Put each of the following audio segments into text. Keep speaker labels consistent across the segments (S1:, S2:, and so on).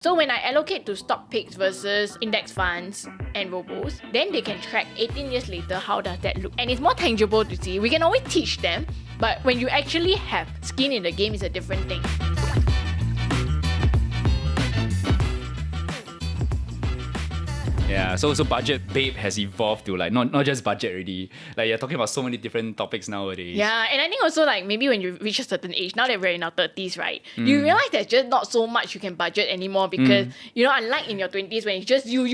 S1: So when I allocate to stock picks versus index funds and robos, then they can track 18 years later how does that look. And it's more tangible to see. We can always teach them, but when you actually have skin in the game, it's a different thing.
S2: Yeah, so Budget Babe has evolved to like not just budget already. Like you're talking about so many different topics nowadays.
S1: Yeah, and I think also like maybe when you reach a certain age, now that we're in our 30s, right? You realize there's just not so much you can budget anymore because, you know, unlike in your 20s when it's just you.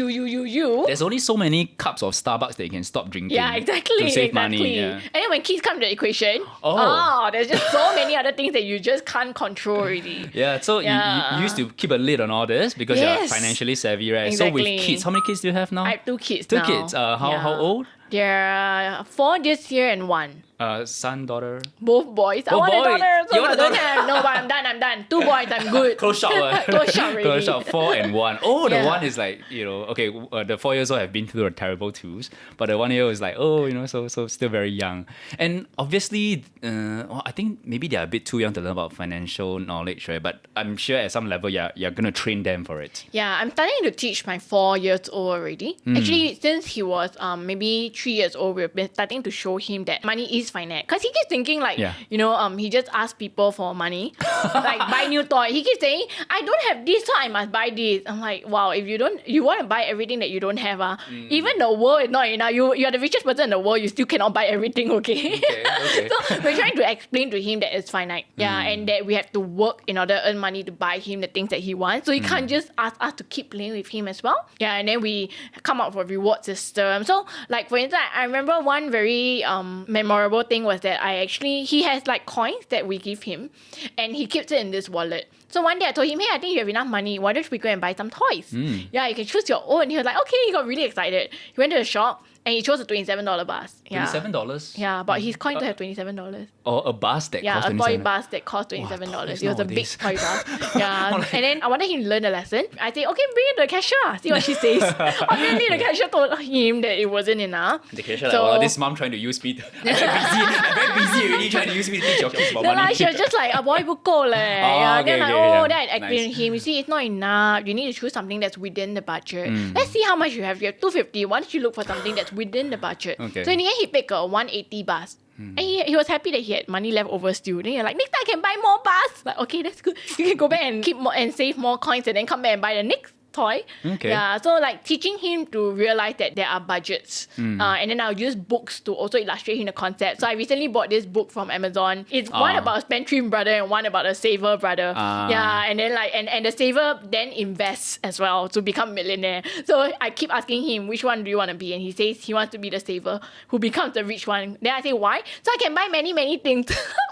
S2: There's only so many cups of Starbucks that you can stop drinking.
S1: Yeah, exactly.
S2: To save money. Yeah.
S1: And then when kids come to the equation,
S2: Oh.
S1: there's just so many other things that you just can't control already.
S2: Yeah, so you used to keep a lid on all this because you're financially savvy, right?
S1: Exactly.
S2: So with kids, how many kids do you have now?
S1: I have two kids
S2: Two
S1: now.
S2: kids. How old?
S1: They're 4 this year and 1.
S2: Son, daughter.
S1: Both boys. I
S2: Both
S1: want a
S2: boys.
S1: daughter. So
S2: You want
S1: I
S2: a
S1: don't
S2: daughter?
S1: have. No, but I'm done. 2 boys, I'm good.
S2: Close shop.
S1: Close shop already.
S2: Close shop. 4 and 1. Oh, the
S1: Yeah.
S2: one is like, okay, the 4 years old have been through the terrible twos, but the 1 year old is like, so still very young. And obviously, I think maybe they're a bit too young to learn about financial knowledge, right? But I'm sure at some level, you're gonna train them for it.
S1: Yeah, I'm starting to teach my 4 years old already. Actually, since he was maybe 3 years old, we've been starting to show him that money is finite. Because he keeps thinking like, he just asks people for money, like buy new toy. He keeps saying, I don't have this, so I must buy this. I'm like, wow, if you want to buy everything that you don't have, even the world is not enough. You're the richest person in the world, you still cannot buy everything, okay?
S2: Okay.
S1: So we're trying to explain to him that it's finite. Yeah, and that we have to work in order to earn money to buy him the things that he wants. So he can't just ask us to keep playing with him as well. Yeah, and then we come up with a reward system. So like for instance, I remember one very memorable thing was that he has like coins that we give him and he keeps it in this wallet. So one day I told him, hey, I think you have enough money. Why don't we go and buy some toys? Yeah, you can choose your own. He was like, okay, he got really excited. He went to the shop and he chose a $27 bus. Yeah.
S2: $27?
S1: Yeah, but his coin to have $27.
S2: Or a bus that cost
S1: a
S2: $27?
S1: toy bus that cost $27. It was a big toy bus. Yeah. And then I wanted him to learn the lesson. I said, okay, bring it to the cashier. See what she says. Obviously, the cashier told him that it wasn't enough.
S2: The cashier this mom trying to use me. I'm very busy already trying to use me to teach your kids about money.
S1: She was just like, boy, 不够leh. Then I explained to him, you see, it's not enough. You need to choose something that's within the budget. Let's see how much you have. You have $250. Why don't you look for something that's within the budget?
S2: Okay.
S1: So in the end, he picked a $180 bus. And he was happy that he had money left over still. Then you're like, next time I can buy more bus. Like, okay, that's good. You can go back and keep more and save more coins and then come back and buy the next toy.
S2: Okay.
S1: Yeah, so like teaching him to realize that there are budgets. And then I'll use books to also illustrate him the concept. So I recently bought this book from Amazon. It's one about a spendthrift brother and one about a saver brother. Yeah, and then and the saver then invests as well to become millionaire. So I keep asking him, which one do you want to be? And he says he wants to be the saver who becomes the rich one. Then I say, why? So I can buy many, many things.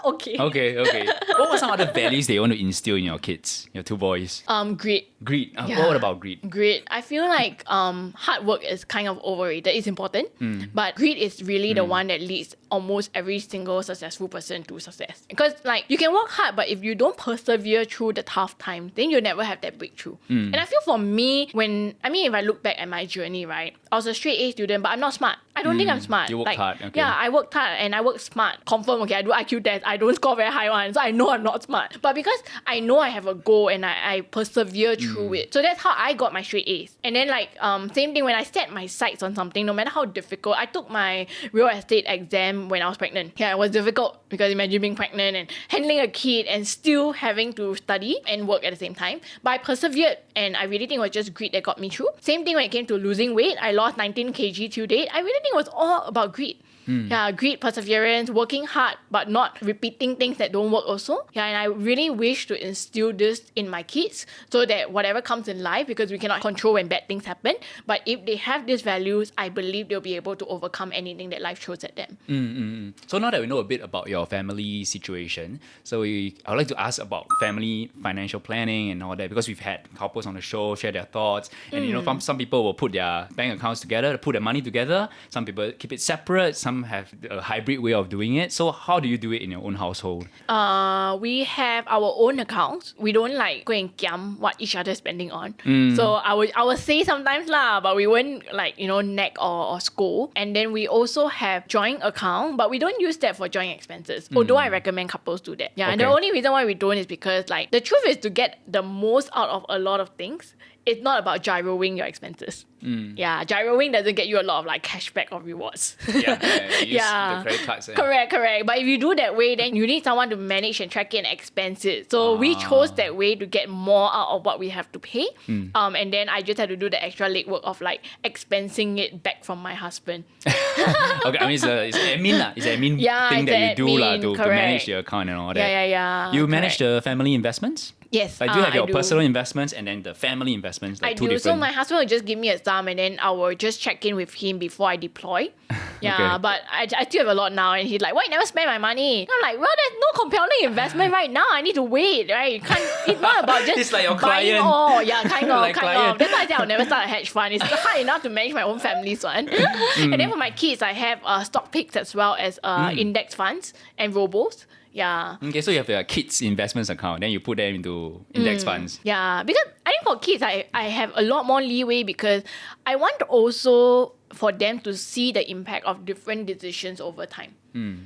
S1: Okay.
S2: What were some other values that you want to instill in your kids, your 2 boys?
S1: Greed.
S2: Greed.
S1: Yeah.
S2: What about greed?
S1: Greed. I feel like hard work is kind of overrated. It's important, but greed is really the one that leads almost every single successful person to success. Because like you can work hard, but if you don't persevere through the tough times, then you'll never have that breakthrough. And I feel for me, if I look back at my journey, right, I was a straight A student, but I'm not smart. I don't think I'm smart.
S2: You worked hard. Okay.
S1: Yeah, I worked hard and I work smart. Confirm, okay, I do IQ tests. I don't score very high one, so I know I'm not smart. But because I know I have a goal and I persevere through it. So that's how I got my straight A's. And then like same thing when I set my sights on something, no matter how difficult. I took my real estate exam when I was pregnant. Yeah, it was difficult because imagine being pregnant and handling a kid and still having to study and work at the same time. But I persevered and I really think it was just greed that got me through. Same thing when it came to losing weight. I lost 19 kg till date. I really think it was all about greed. Yeah, greed, perseverance, working hard, but not repeating things that don't work also. Yeah, and I really wish to instill this in my kids so that whatever comes in life, because we cannot control when bad things happen, but if they have these values, I believe they'll be able to overcome anything that life throws at them.
S2: So now that we know a bit about your family situation, I would like to ask about family financial planning and all that, because we've had couples on the show share their thoughts, and some people will put their bank accounts together, put their money together. Some people keep it separate. Some have a hybrid way of doing it. So how do you do it in your own household?
S1: We have our own accounts. We don't like go and kiam what each other is spending on. So I would say sometimes lah, but we won't like, nag or scold. And then we also have joint account, but we don't use that for joint expenses. Although I recommend couples do that. Yeah, and the
S2: Okay.
S1: only reason why we don't is because like the truth is to get the most out of a lot of things. It's not about gyroing your expenses. Yeah, gyroing doesn't get you a lot of like cashback or rewards.
S2: Yeah, you use
S1: Yeah.
S2: the credit cards.
S1: Correct. But if you do that way, then you need someone to manage and track it and expense it. So we chose that way to get more out of what we have to pay. And then I just had to do the extra legwork of like expensing it back from my husband.
S2: Okay, I mean it's admin lah. It's admin
S1: Yeah,
S2: thing
S1: it's
S2: that you
S1: the
S2: do lah
S1: admin,
S2: to
S1: correct.
S2: manage your account and all that.
S1: Yeah.
S2: You manage
S1: correct.
S2: the family investments?
S1: Yes.
S2: Like, do you have
S1: I
S2: your
S1: do.
S2: personal investments and then the family investments? Like
S1: I
S2: two
S1: do. So
S2: different.
S1: my husband will just give me a sum and then I will just check in with him before I deploy. Yeah,
S2: Okay.
S1: but I still have a lot now and he's like, why you never spend my money? I'm like, well, there's no compelling investment right now. I need to wait, right? You can't, it's not about just
S2: It's like your
S1: buying
S2: client.
S1: all. Yeah, kind of.
S2: Like client.
S1: That's why I say I'll never start a hedge fund. It's hard enough to manage my own family's one. And then for my kids, I have stock picks as well as index funds and robos. Yeah.
S2: Okay, so you have your kids' investments account, then you put them into index funds.
S1: Yeah, because I think for kids, I have a lot more leeway because I want also for them to see the impact of different decisions over time.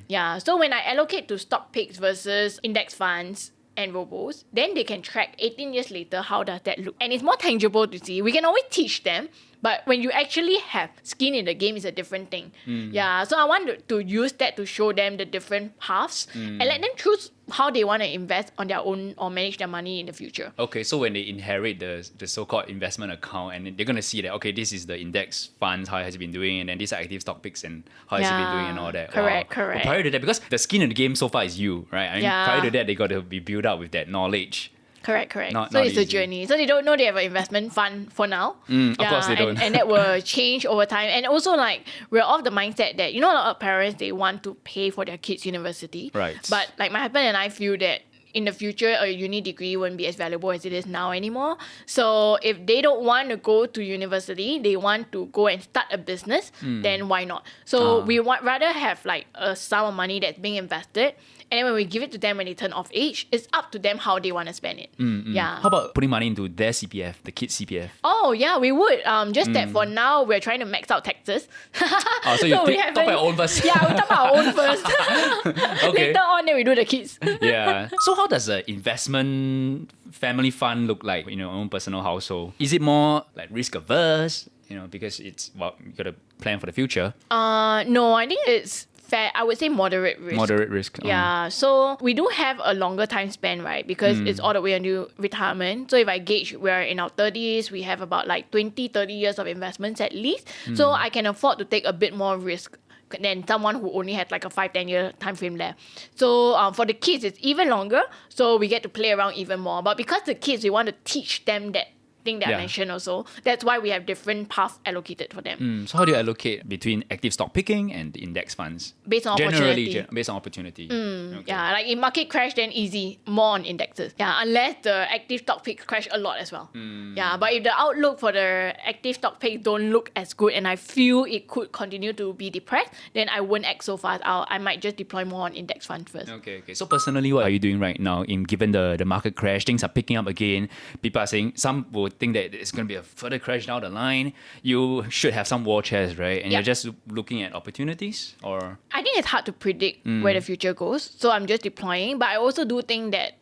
S1: Yeah, so when I allocate to stock picks versus index funds and robos, then they can track 18 years later how does that look. And it's more tangible to see. We can always teach them, but when you actually have skin in the game, it's a different thing. Yeah, so I want to use that to show them the different paths and let them choose how they want to invest on their own or manage their money in the future.
S2: Okay, so when they inherit the so-called investment account, and they're gonna see that, okay, this is the index funds, how it has it been doing, and then these are active stock picks and how has it been doing and all that.
S1: Correct.
S2: But prior to that, because the skin in the game so far is you, right? I mean,
S1: Yeah.
S2: prior to that, they got to be built up with that knowledge.
S1: Correct.
S2: Not
S1: So it's a
S2: easy.
S1: journey. So they don't know they have an investment fund for now.
S2: Of course they don't.
S1: And that will change over time. And also like we're of the mindset that, a lot of parents, they want to pay for their kids' university.
S2: Right.
S1: But like my husband and I feel that in the future, a uni degree won't be as valuable as it is now anymore. So if they don't want to go to university, they want to go and start a business, then why not? So we rather have like a sum of money that's being invested. And then when we give it to them when they turn of age, it's up to them how they want to spend it. Yeah.
S2: How about putting money into their CPF, the kids' CPF?
S1: Oh yeah, we would. Just that for now we're trying to max out taxes.
S2: Oh, so you
S1: we
S2: top up your own first.
S1: Yeah, we top up our own first.
S2: Okay.
S1: Later on, then we do the kids.
S2: Yeah. So how does an investment family fund look like in your own personal household? Is it more like risk averse? Because it's you got to plan for the future.
S1: No, I think it's fair. I would say moderate risk.
S2: Moderate risk.
S1: Yeah, so we do have a longer time span, right? Because it's all the way until retirement. So if I gauge we're in our 30s, we have about like 20, 30 years of investments at least. So I can afford to take a bit more risk than someone who only had like a 5-10 year time frame left. So for the kids, it's even longer. So we get to play around even more. But because the kids, we want to teach them that thing that I mentioned also. That's why we have different paths allocated for them.
S2: So how do you allocate between active stock picking and index funds?
S1: Based on
S2: Generally,
S1: opportunity.
S2: based on opportunity. Okay.
S1: Yeah, like if market crash, then easy, more on indexes. Yeah, unless the active stock picks crash a lot as well. Yeah, but if the outlook for the active stock picks don't look as good and I feel it could continue to be depressed, then I won't act so fast. I might just deploy more on index funds first.
S2: Okay. So personally, what are you doing right now? Given the market crash, things are picking up again. People are saying some will think that it's going to be a further crash down the line. You should have some war chest, right? And
S1: Yeah.
S2: you're just looking at opportunities, or
S1: I think it's hard to predict where the future goes. So I'm just deploying. But I also do think that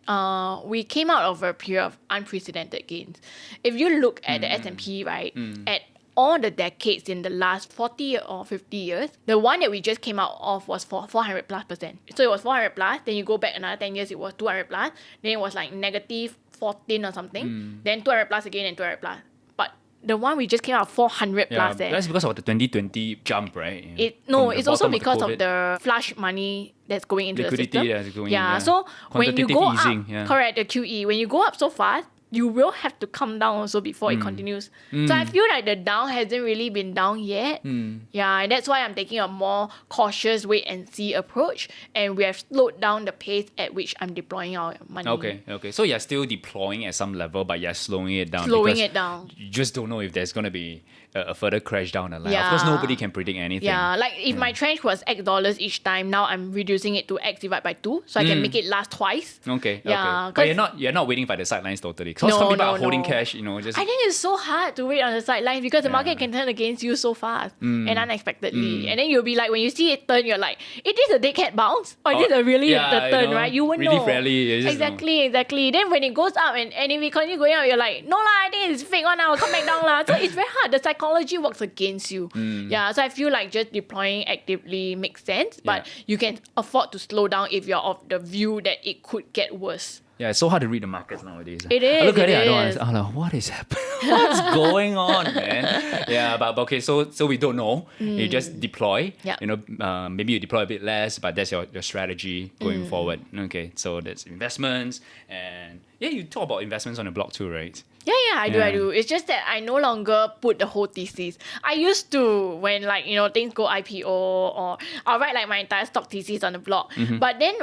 S1: we came out of a period of unprecedented gains. If you look at the S&P, right, at all the decades in the last 40 or 50 years, the one that we just came out of was for 400+%. So it was 400 plus, then you go back another 10 years, it was 200 plus, then it was like negative 14 or something, then 200 plus again and 200 plus. But the one we just came out 400 plus.
S2: that's because of the 2020 jump, right?
S1: It's also because of the flush money that's going into
S2: Liquidity
S1: the system.
S2: that's going in,
S1: So when you
S2: Quantitative
S1: go
S2: easing,
S1: up, correct, the QE, when you go up so fast, you will have to come down also before it continues. So I feel like the down hasn't really been down yet. Yeah, and that's why I'm taking a more cautious wait and see approach. And we have slowed down the pace at which I'm deploying our money.
S2: Okay. So you're still deploying at some level, but you're slowing it down.
S1: Slowing
S2: because
S1: it down.
S2: You just don't know if there's going to be a further crash down the line.
S1: Yeah.
S2: Of course, nobody can predict anything.
S1: Yeah, like if my tranche was X dollars each time, now I'm reducing it to X divided by 2, so I can make it last twice.
S2: Okay.
S1: Yeah,
S2: But you're not waiting by the sidelines totally. Because some people are holding cash, just.
S1: I think it's so hard to wait on the sidelines because the market can turn against you so fast and unexpectedly. And then you'll be like, when you see it turn, you're like, is this a deadcat bounce? Or is this a really the turn, right? You won't
S2: really
S1: know.
S2: Rally,
S1: Exactly. Then when it goes up and if it continues going up, you're like, no lah, I think it's fake one, I'll come back down lah. So it's very hard. The psychology works against you. Yeah, so I feel like just deploying actively makes sense, but you can afford to slow down if you're of the view that it could get worse.
S2: Yeah, it's so hard to read the markets nowadays.
S1: It is.
S2: I look at it,
S1: is.
S2: I'm like, what is happening? What's going on, man? Yeah, but okay, so we don't know. You just deploy.
S1: Yep.
S2: Maybe you deploy a bit less, but that's your strategy going forward. Okay, so that's investments, and you talk about investments on the blog too, right?
S1: Yeah, I do. It's just that I no longer put the whole thesis. I used to when things go IPO or I'll write like my entire stock thesis on the blog. But then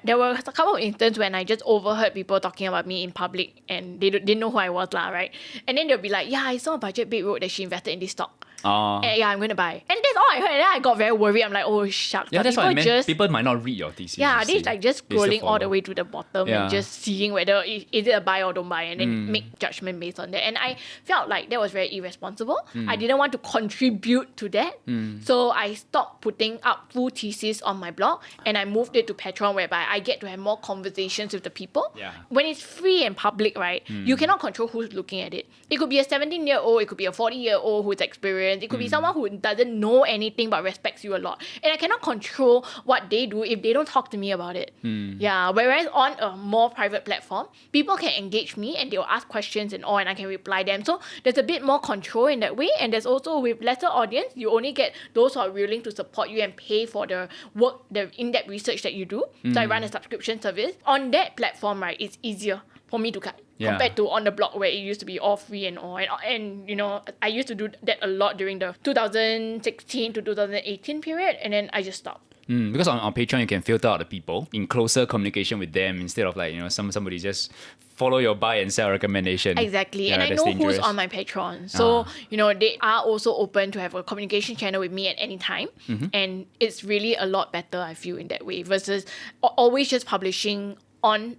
S1: there were a couple of instances when I just overheard people talking about me in public and they didn't know who I was lah, right? And then they'll be like, I saw BudgetBabe wrote that she invested in this stock. And I'm going to buy. And that's all I heard. And then I got very worried. I'm like, oh, shucks.
S2: Yeah, that's what I meant.
S1: Just,
S2: people might not read your thesis.
S1: Yeah, they're like just scrolling all the way to the bottom
S2: Yeah.
S1: and just seeing whether is it a buy or don't buy and then make judgment based on that. And I felt like that was very irresponsible. I didn't want to contribute to that. So I stopped putting up full thesis on my blog and I moved it to Patreon whereby I get to have more conversations with the people.
S2: Yeah.
S1: When it's free and public, right, you cannot control who's looking at it. It could be a 17-year-old, it could be a 40-year-old who's experienced, it could be someone who doesn't know anything but respects you a lot. And I cannot control what they do if they don't talk to me about it. Yeah. Whereas on a more private platform, people can engage me and they'll ask questions and all and I can reply them. So there's a bit more control in that way. And there's also with lesser audience, you only get those who are willing to support you and pay for the work, the in-depth research that you do. So I run a subscription service. On that platform, right, it's easier for me to cut. Compared to on the blog where it used to be all free and all. And I used to do that a lot during the 2016 to 2018 period. And then I just stopped.
S2: Because on Patreon, you can filter out the people in closer communication with them instead of somebody just follow your buy and sell recommendation.
S1: Exactly.
S2: Yeah,
S1: and I know
S2: dangerous.
S1: who's on my Patreon. So, they are also open to have a communication channel with me at any time. And it's really a lot better, I feel, in that way versus always just publishing on,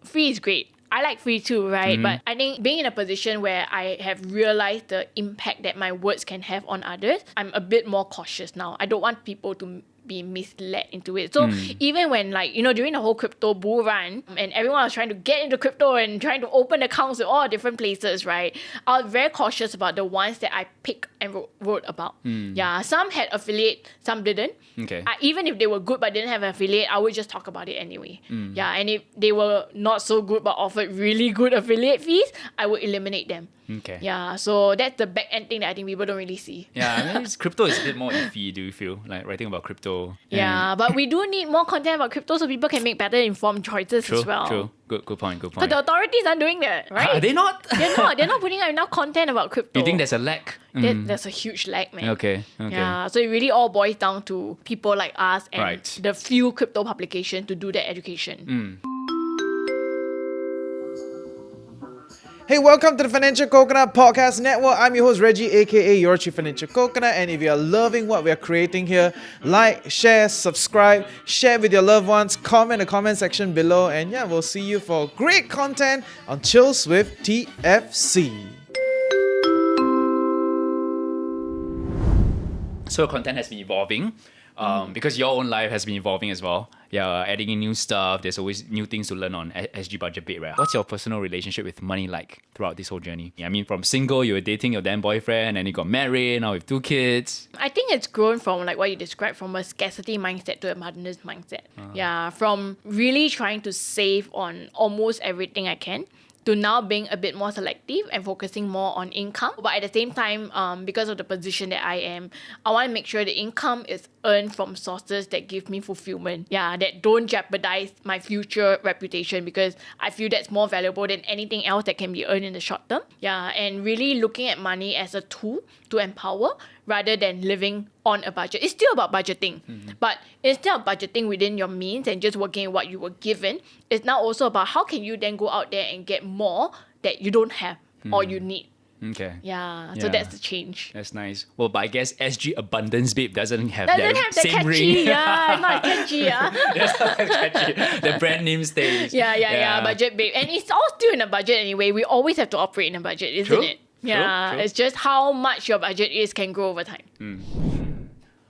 S1: free is great. I like free too, right? But I think being in a position where I have realized the impact that my words can have on others, I'm a bit more cautious now. I don't want people to be misled into it. So even when during the whole crypto bull run and everyone was trying to get into crypto and trying to open accounts at all different places, right? I was very cautious about the ones that I picked and wrote about. Yeah, some had affiliate, some didn't.
S2: Okay.
S1: Even if they were good but didn't have an affiliate, I would just talk about it anyway. Yeah, and if they were not so good but offered really good affiliate fees, I would eliminate them.
S2: Okay.
S1: Yeah, so that's the back end thing that I think people don't really see.
S2: Yeah, crypto is a bit more iffy, do you feel? Like writing about crypto.
S1: Yeah, but we do need more content about crypto so people can make better informed choices as well.
S2: True. Good point.
S1: But the authorities aren't doing that, right?
S2: Are they not?
S1: They're not putting out enough content about crypto.
S2: You think there's a lack?
S1: There's a huge lag, man.
S2: Okay.
S1: Yeah, so it really all boils down to people like us and
S2: Right.
S1: the few crypto publications to do that education.
S3: Hey, welcome to the Financial Coconut Podcast Network. I'm your host, Reggie, aka Your Chief Financial Coconut. And if you're loving what we're creating here, like, share, subscribe, share with your loved ones, comment in the comment section below. And we'll see you for great content on Chills with TFC.
S2: So content has been evolving. Because your own life has been evolving as well. Yeah, adding in new stuff. There's always new things to learn on SGBudgetBabe, right? What's your personal relationship with money like throughout this whole journey? From single, you were dating your then boyfriend, and you got married, now with 2 kids.
S1: I think it's grown from like what you described, from a scarcity mindset to a abundance mindset. Yeah, from really trying to save on almost everything I can to now being a bit more selective and focusing more on income. But at the same time, because of the position that I am, I want to make sure the income is earned from sources that give me fulfillment. Yeah, that don't jeopardize my future reputation, because I feel that's more valuable than anything else that can be earned in the short term. Yeah, and really looking at money as a tool to empower rather than living on a budget. It's still about budgeting, but instead of budgeting within your means and just working with what you were given, it's now also about how can you then go out there and get more that you don't have or you need.
S2: Okay.
S1: Yeah, so that's the change.
S2: That's nice. Well, but I guess SGBudgetBabe doesn't have
S1: Doesn't
S2: that
S1: have the
S2: same
S1: catchy,
S2: ring.
S1: yeah, it's not catchy, yeah.
S2: That's not as catchy. The brand name stays.
S1: Yeah, budget babe. And it's all still in a budget anyway. We always have to operate in a budget, isn't
S2: True,
S1: it? Yeah,
S2: true.
S1: it's just how much your budget is can grow over time.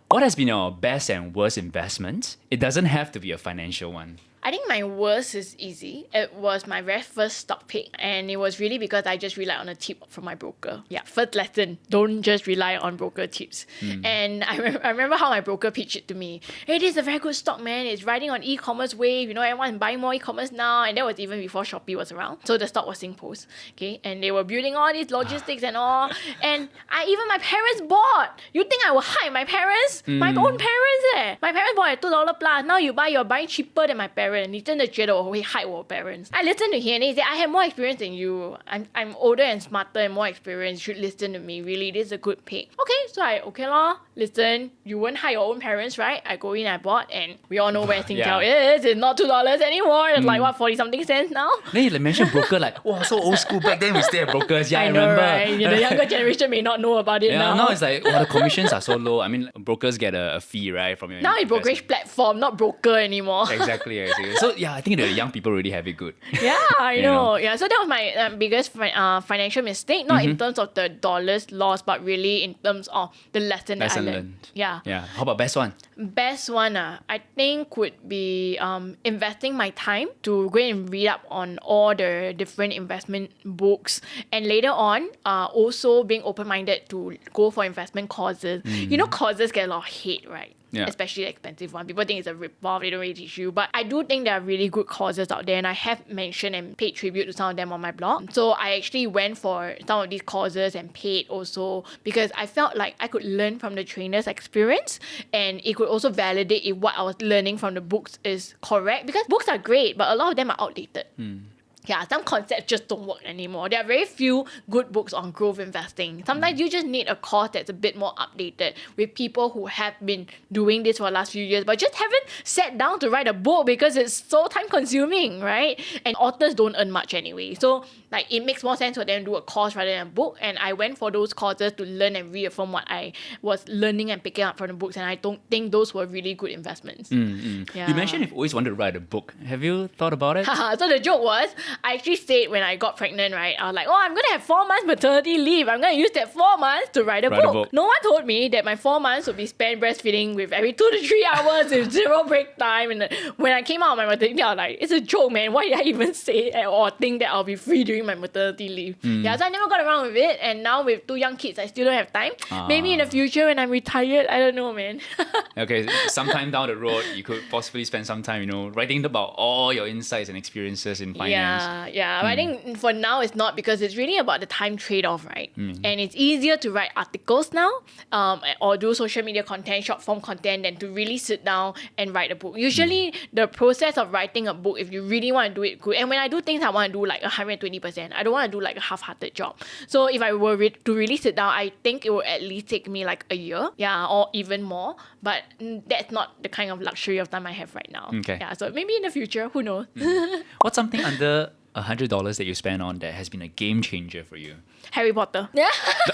S2: What has been your best and worst investment? It doesn't have to be a financial one.
S1: I think my worst is easy. It was my very first stock pick, and it was really because I just relied on a tip from my broker. Yeah, first lesson, don't just rely on broker tips. And I remember how my broker pitched it to me. Hey, this is a very good stock, man. It's riding on e-commerce wave. You know, everyone's buying more e-commerce now. And that was even before Shopee was around. So the stock was Singpost. Okay, and they were building all these logistics and all. And even my parents bought. You think I will hide my parents? My own parents My parents bought at $2 plus. Now you're buying cheaper than my parents. 你真的觉得我会害我 parents? I listened to him and he said, I have more experience than you. I'm older and smarter and more experienced. You should listen to me. Really, this is a good pick. Okay, so okay lor. Listen, you won't hide your own parents, right? I go in, I bought, and we all know where Singtel is. It's not $2 anymore. It's like, what, 40 something cents now?
S2: Then you mentioned broker, like, wow, so old school. Back then we still had brokers. Yeah, I
S1: know,
S2: remember.
S1: right? The younger generation may not know about it now.
S2: Now it's like, the commissions are so low. I mean, brokers get a fee, right? From your
S1: Now it's brokerage platform, not broker anymore.
S2: Exactly. So yeah, I think the young people really have it good.
S1: Yeah, I know. Yeah, so that was my biggest financial mistake, not in terms of the dollars lost, but really in terms of the lesson that I learned. Yeah.
S2: How about best one?
S1: Best one, I think would be investing my time to go and read up on all the different investment books, and later on, also being open-minded to go for investment courses. You know, courses get a lot of hate, right?
S2: Yeah.
S1: Especially the expensive one. People think it's a rip-off, they don't really teach you. But I do think there are really good courses out there, and I have mentioned and paid tribute to some of them on my blog. So I actually went for some of these courses and paid also, because I felt like I could learn from the trainer's experience, and it could also validate if what I was learning from the books is correct. Because books are great, but a lot of them are outdated. Yeah, some concepts just don't work anymore. There are very few good books on growth investing. Sometimes you just need a course that's a bit more updated with people who have been doing this for the last few years but just haven't sat down to write a book because it's so time consuming, right? And authors don't earn much anyway. So like it makes more sense for them to do a course rather than a book. And I went for those courses to learn and reaffirm what I was learning and picking up from the books. And I don't think those were really good investments. Yeah.
S2: You mentioned you've always wanted to write a book. Have you thought about it?
S1: So the joke was, I actually said when I got pregnant, right, I was like, I'm going to have 4 months maternity leave. I'm going to use that 4 months to write a book. No one told me that my 4 months would be spent breastfeeding with every 2 to 3 hours with zero break time. And when I came out of my maternity, I was like, it's a joke, man. Why did I even say or think that I'll be free during my maternity leave? Yeah, so I never got around with it. And now with 2 young kids, I still don't have time. Maybe in the future when I'm retired, I don't know, man.
S2: Okay, sometime down the road, you could possibly spend some time, writing about all your insights and experiences in finance.
S1: Yeah. But I think for now it's not, because it's really about the time trade-off, right? And it's easier to write articles now or do social media content, short form content, than to really sit down and write a book. Usually the process of writing a book, if you really want to do it good, and when I do things, I want to do like 120%. I don't want to do like a half-hearted job. So if I were to really sit down, I think it will at least take me like a year, or even more. But that's not the kind of luxury of time I have right now.
S2: Okay.
S1: Yeah, so maybe in the future, who knows?
S2: What's something under $100 that you spend on that has been a game changer for you?
S1: Harry Potter. Yeah.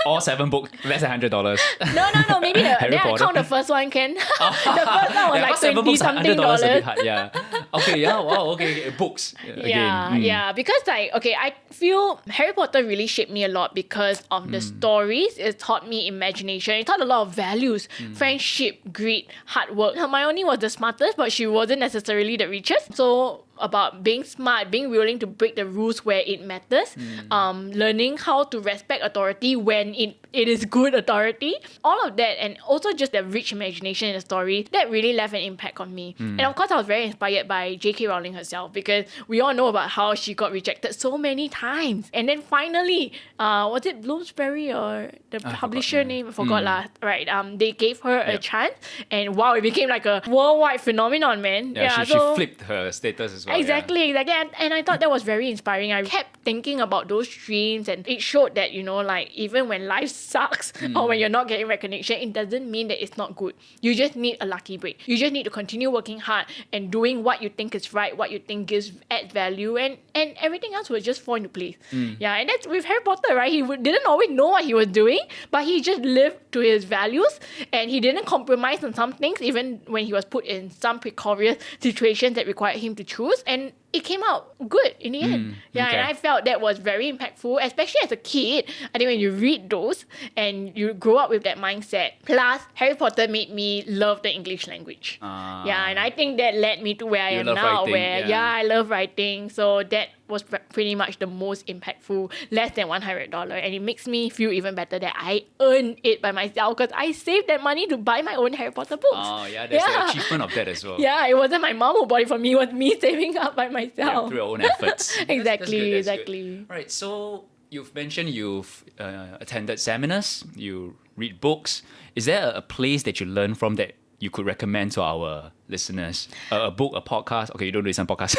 S2: All 7 books, less than $100.
S1: No. Maybe
S2: Harry
S1: I
S2: Potter.
S1: count the first one, Ken. The first one was like
S2: 7 books,
S1: $20-something.
S2: $100 a bit hard. Yeah. Okay. Yeah. Wow. Okay. Books. Again.
S1: Yeah. Because I feel Harry Potter really shaped me a lot because of the stories. It taught me imagination. It taught a lot of values, friendship, greed, hard work. Hermione was the smartest, but she wasn't necessarily the richest. So about being smart, being willing to break the rules where it matters, learning how to respect authority when it is good authority. All of that, and also just the rich imagination in the story, that really left an impact on me. And of course, I was very inspired by J.K. Rowling herself, because we all know about how she got rejected so many times. And then finally, was it Bloomsbury or the publisher name? I forgot lah. Right. They gave her a chance, and wow, it became like a worldwide phenomenon, man.
S2: She flipped her status as well.
S1: Exactly. And I thought that was very inspiring. I kept thinking about those dreams, and it showed that, like, even when life sucks or when you're not getting recognition, it doesn't mean that it's not good. You just need a lucky break. You just need to continue working hard and doing what you think is right, what you think adds value, and everything else will just fall into place. Yeah, and that's with Harry Potter, right? He didn't always know what he was doing, but he just lived to his values, and he didn't compromise on some things, even when he was put in some precarious situations that required him to choose. And it came out good in the end. Yeah,
S2: okay.
S1: And I felt that was very impactful, especially as a kid. I think when you read those and you grow up with that mindset. Plus, Harry Potter made me love the English language. Yeah, and I think that led me to where I am now,
S2: writing,
S1: I love writing. So that was pretty much the most impactful, less than $100. And it makes me feel even better that I earned it by myself, because I saved that money to buy my own Harry Potter books.
S2: Oh, yeah, there's the achievement of that as well.
S1: Yeah, it wasn't my mom who bought it for me, it was me saving up by myself.
S2: Yeah, through your own efforts.
S1: Exactly.
S2: That's good. Right, so you've mentioned you've attended seminars, you read books. Is there a place that you learn from that you could recommend to our listeners? A book, a podcast? Okay, you don't listen to podcasts.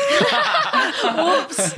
S1: Oops.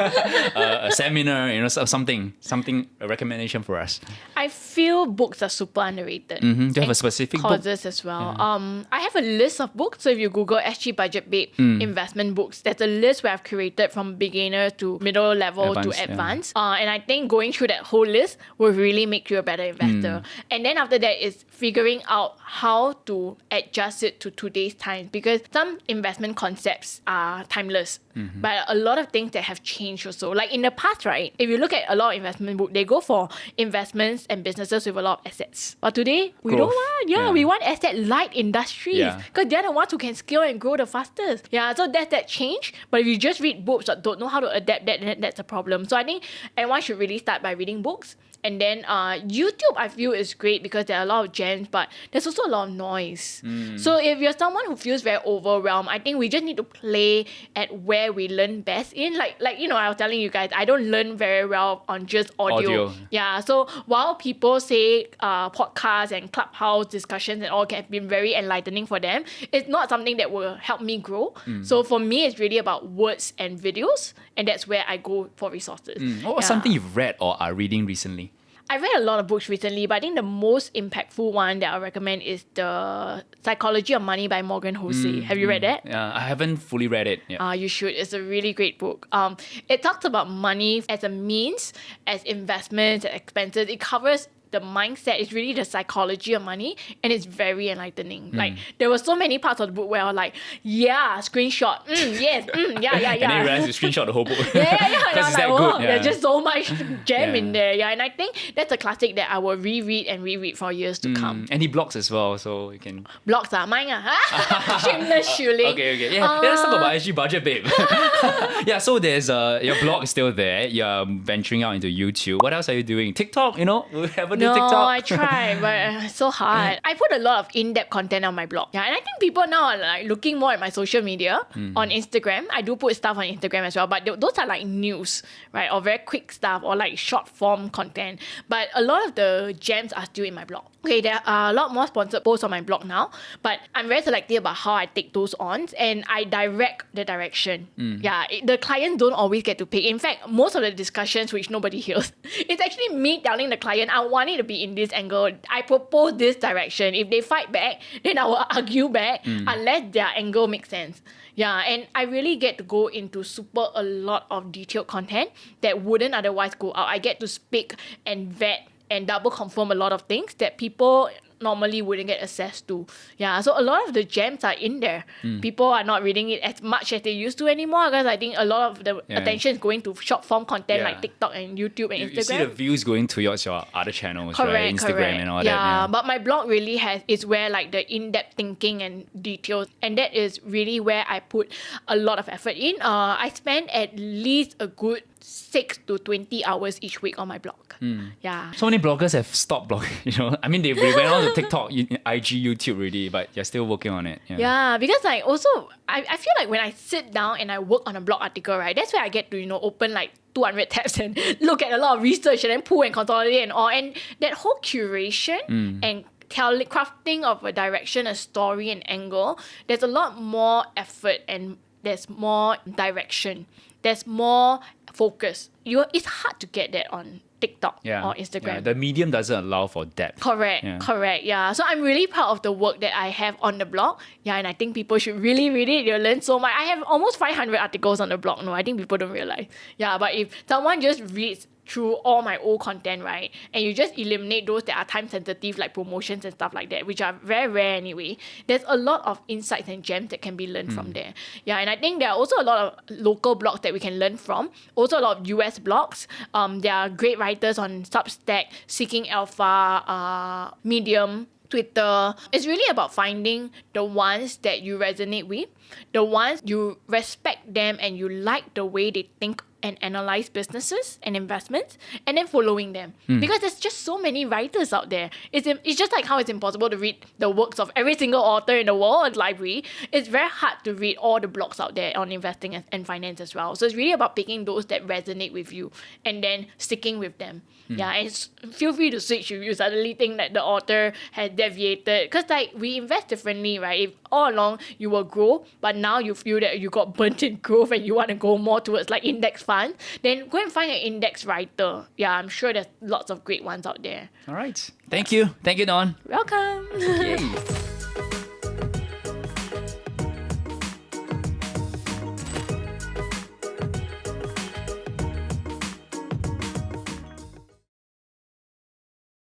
S2: A seminar, something, a recommendation for us.
S1: I feel books are super underrated.
S2: Do you have a specific book?
S1: Courses as well. I have a list of books. So if you Google SGBudgetBabe investment books, there's a list where I've curated from beginner to middle level to advanced. And I think going through that whole list will really make you a better investor. And then after that is figuring out how to adjust it to today's time, because some investment concepts are timeless, but a lot of things that have changed also. Like in the past, right? If you look at a lot of investment books, they go for investments and businesses with a lot of assets. But today, we don't want. We want asset-light industries, because they're the ones who can scale and grow the fastest. Yeah, so that's that change. But if you just read books but don't know how to adapt that, then that's a problem. So I think everyone should really start by reading books. And then YouTube, I feel, is great because there are a lot of gems, but there's also a lot of noise. So if you're someone who feels very overwhelmed, I think we just need to play at where we learn best in. Like I was telling you guys, I don't learn very well on just audio. Yeah, so while people say podcasts and clubhouse discussions and all have been very enlightening for them, it's not something that will help me grow. So for me, it's really about words and videos, and that's where I go for resources.
S2: What was something you've read or are reading recently?
S1: I read a lot of books recently, but I think the most impactful one that I recommend is The Psychology of Money by Morgan Housel. Have you read that?
S2: Yeah, I haven't fully read it. Yeah.
S1: You should. It's a really great book. It talks about money as a means, as investments, as expenses. It covers the mindset. It's really the psychology of money, and it's very enlightening. Like, there were so many parts of the book where I was like, screenshot, yeah.
S2: And then you realize you screenshot the whole book.
S1: Yeah. And I was like,
S2: good?
S1: There's just so much gem in there. Yeah, and I think that's a classic that I will reread and reread for years to come.
S2: And he blogs as well, so you can...
S1: Blogs mine shameless shilling.
S2: Okay. Yeah, let's talk about SGBudgetBabe. Yeah, so there's your blog is still there. You're venturing out into YouTube. What else are you doing? TikTok, we haven't TikTok.
S1: No, I tried, but it's so hard. I put a lot of in-depth content on my blog. Yeah, and I think people now are like looking more at my social media on Instagram. I do put stuff on Instagram as well, but those are like news, right? Or very quick stuff, or like short form content. But a lot of the gems are still in my blog. Okay, there are a lot more sponsored posts on my blog now, but I'm very selective about how I take those on, and I direct the direction. Yeah, the clients don't always get to pick. In fact, most of the discussions, which nobody hears, it's actually me telling the client, I want it to be in this angle. I propose this direction. If they fight back, then I will argue back unless their angle makes sense. Yeah, and I really get to go into a lot of detailed content that wouldn't otherwise go out. I get to speak and vet and double confirm a lot of things that people normally wouldn't get access to. Yeah, so a lot of the gems are in there. People are not reading it as much as they used to anymore because I think a lot of the attention is going to short form content like TikTok and YouTube and Instagram.
S2: You see the views going towards your other channels, right? Instagram and all that.
S1: Yeah, but my blog really is where like the in-depth thinking and details, and that is really where I put a lot of effort in. I spend at least a good 6 to 20 hours each week on my blog. Yeah.
S2: So many bloggers have stopped blogging, I mean, they went on to TikTok, IG, YouTube already, but you're still working on it.
S1: Yeah, because like also, I feel like when I sit down and I work on a blog article, right, that's where I get to, open like 200 tabs and look at a lot of research and then pull and consolidate and all. And that whole curation and crafting of a direction, a story, an angle, there's a lot more effort and there's more direction. There's more focus. It's hard to get that on TikTok or Instagram.
S2: Yeah, the medium doesn't allow for depth.
S1: Correct. Yeah. So I'm really proud of the work that I have on the blog. Yeah, and I think people should really read it. You'll learn so much. I have almost 500 articles on the blog. No, I think people don't realize. Yeah, but if someone just reads through all my old content, right, and you just eliminate those that are time sensitive like promotions and stuff like that, which are very rare anyway, there's a lot of insights and gems that can be learned from there. Yeah, and I think there are also a lot of local blogs that we can learn from, also a lot of US blogs. There are great writers on Substack, Seeking Alpha, Medium, Twitter. It's really about finding the ones that you resonate with, the ones you respect them and you like the way they think and analyze businesses and investments, and then following them. Because there's just so many writers out there. It's just like how it's impossible to read the works of every single author in the world library. It's very hard to read all the blogs out there on investing and finance as well. So it's really about picking those that resonate with you and then sticking with them. Yeah, and feel free to switch if you suddenly think that the author has deviated. Because like we invest differently, right? If all along you will grow, but now you feel that you got burnt in growth and you want to go more towards like index funds, then go and find an index writer. Yeah, I'm sure there's lots of great ones out there.
S2: All right. Thank you. Thank you, Dawn.
S1: Welcome.
S2: Yay.